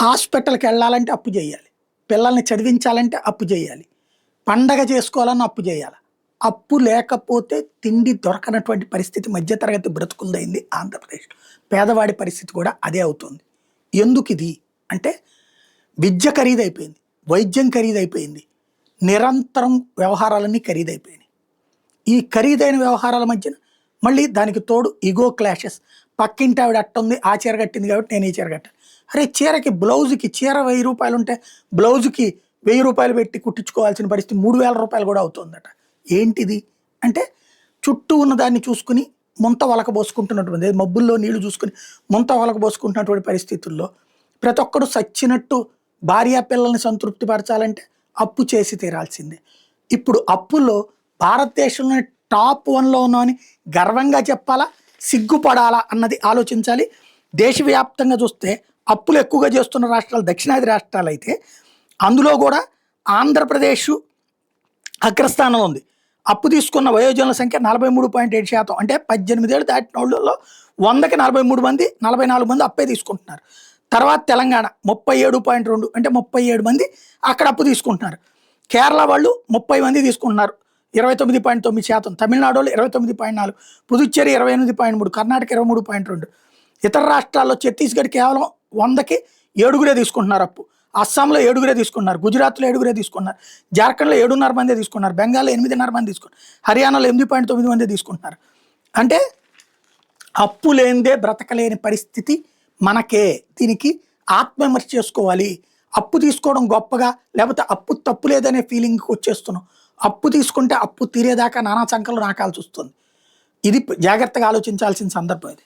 హాస్పిటల్కి వెళ్ళాలంటే అప్పు చేయాలి, పిల్లల్ని చదివించాలంటే అప్పు చేయాలి, పండగ చేసుకోవాలన్నా అప్పు చేయాలి. అప్పు లేకపోతే తిండి దొరకనటువంటి పరిస్థితి మధ్యతరగతి బ్రతుకులదైంది ఆంధ్రప్రదేశ్. పేదవాడి పరిస్థితి కూడా అదే అవుతుంది. ఎందుకు ఇది అంటే విద్య ఖరీదైపోయింది, వైద్యం ఖరీదైపోయింది, నిరంతరం వ్యవహారాలన్నీ ఖరీదైపోయినాయి. ఈ ఖరీదైన వ్యవహారాల మధ్యన మళ్ళీ దానికి తోడు ఇగో క్లాషెస్. పక్కింటి ఆవిడ అట్టుంది, ఆ చీర కట్టింది కాబట్టి నేను ఈ చీర కట్టాను. అరే చీరకి బ్లౌజుకి చీర 1000 రూపాయలు ఉంటే బ్లౌజుకి 1000 రూపాయలు పెట్టి కుట్టించుకోవాల్సిన పరిస్థితి 3000 రూపాయలు కూడా అవుతుందట. ఏంటిది అంటే చుట్టూ ఉన్న దాన్ని చూసుకుని ముంత వలకబోసుకుంటున్నటువంటి, మబ్బుల్లో నీళ్లు చూసుకుని ముంత వలకబోసుకుంటున్నటువంటి పరిస్థితుల్లో ప్రతి ఒక్కడు సచ్చినట్టు భార్యా పిల్లల్ని సంతృప్తి పరచాలంటే అప్పు చేసి తీరాల్సిందే. ఇప్పుడు అప్పుల్లో భారతదేశంలోని టాప్ 1లో ఉన్నామని గర్వంగా చెప్పాలా, సిగ్గుపడాలా అన్నది ఆలోచించాలి. దేశవ్యాప్తంగా చూస్తే అప్పులు ఎక్కువగా చేస్తున్న రాష్ట్రాలు దక్షిణాది రాష్ట్రాలు అయితే అందులో కూడా ఆంధ్రప్రదేశ్ అగ్రస్థానంలో ఉంది. అప్పు తీసుకున్న వయోజనుల సంఖ్య 43.7%. అంటే 18 ఏళ్ళు దాటిన వాళ్ళలో 100కి 43 మంది 44 మంది అప్పే తీసుకుంటున్నారు. తర్వాత తెలంగాణ 37.2, అంటే 37 మంది అక్కడ అప్పు తీసుకుంటున్నారు. కేరళ వాళ్ళు 30 మంది తీసుకుంటున్నారు, 29.9%. తమిళనాడు వాళ్ళు 29.4, పుదుచ్చేరి 28.3, కర్ణాటక 23.2. ఇతర రాష్ట్రాల్లో ఛత్తీస్గఢ్ కేవలం 100కి 7 తీసుకుంటున్నారు అప్పు, అస్సాంలో 7 తీసుకున్నారు, గుజరాత్లో 7 తీసుకున్నారు, జార్ఖండ్లో 7.5 మంది తీసుకున్నారు, బెంగాల్లో 8.5 మంది తీసుకున్నారు, హర్యానాలో 8.9 మంది తీసుకుంటున్నారు. అంటే అప్పు లేనిదే బ్రతకలేని పరిస్థితి మనకే. దీనికి ఆత్మవిమర్శ చేసుకోవాలి. అప్పు తీసుకోవడం గొప్పగా, లేకపోతే అప్పు తప్పు లేదనే ఫీలింగ్కి వచ్చేస్తున్నాం. అప్పు తీసుకుంటే అప్పు తీరేదాకా నానా చంకలు నాకాల్సి వస్తుంది. ఇది జాగ్రత్తగా ఆలోచించాల్సిన సందర్భం ఇది.